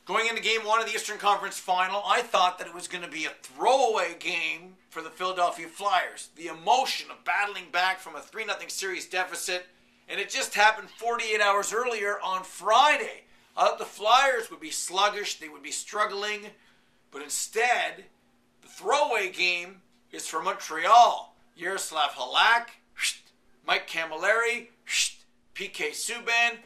Going into Game 1 of the Eastern Conference Final, I thought that it was going to be a throwaway game for the Philadelphia Flyers. The emotion of battling back from a 3-0 series deficit, and it just happened 48 hours earlier on Friday. I thought the Flyers would be sluggish, they would be struggling, but instead, the throwaway game is for Montreal. Yaroslav Halak, Mike Camilleri, PK Subban,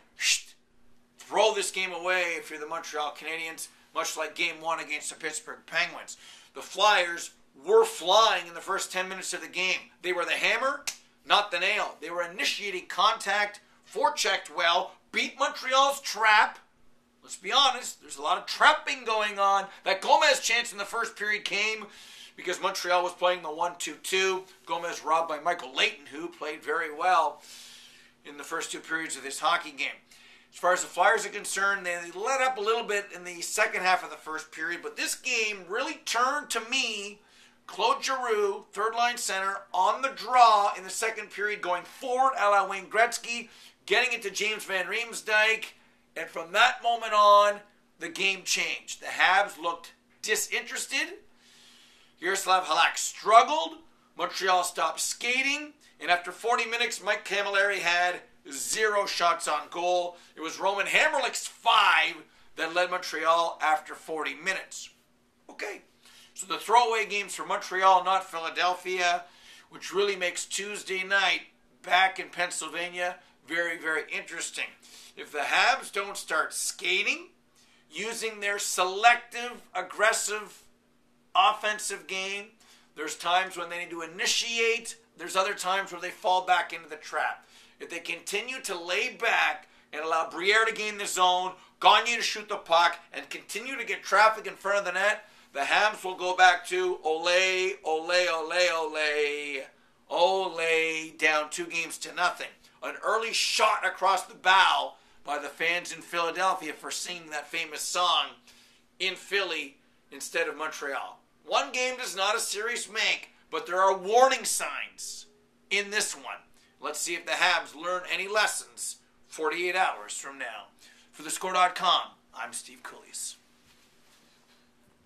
throw this game away if you're the Montreal Canadiens, much like Game 1 against the Pittsburgh Penguins. The Flyers were flying in the first 10 minutes of the game. They were the hammer, not the nail. They were initiating contact, forechecked well, beat Montreal's trap. Let's be honest, there's a lot of trapping going on. That Gomez chance in the first period came because Montreal was playing the 1-2-2. Gomez robbed by Michael Leighton, who played very well in the first 2 periods of this hockey game. As far as the Flyers are concerned, they let up a little bit in the second half of the first period, but this game really turned to me. Claude Giroux, third-line center, on the draw in the second period, going forward a la Wayne Gretzky, getting it to James Van Riemsdyk, and from that moment on, the game changed. The Habs looked disinterested. Yaroslav Halak struggled. Montreal stopped skating, and after 40 minutes, Mike Camilleri had 0 shots on goal. It was Roman Hamrlik's 5 that led Montreal after 40 minutes. Okay, so the throwaway games for Montreal, not Philadelphia, which really makes Tuesday night back in Pennsylvania very, very interesting. If the Habs don't start skating, using their selective, aggressive, offensive game, there's times when they need to initiate. There's other times where they fall back into the trap. If they continue to lay back and allow Briere to gain the zone, Gagne to shoot the puck, and continue to get traffic in front of the net, the Habs will go back to ole, ole, ole, ole, ole, down 2-0. An early shot across the bow by the fans in Philadelphia for singing that famous song in Philly instead of Montreal. One game does not a series make, but there are warning signs in this one. Let's see if the Habs learn any lessons 48 hours from now. For theScore.com, I'm Steve Cooley's.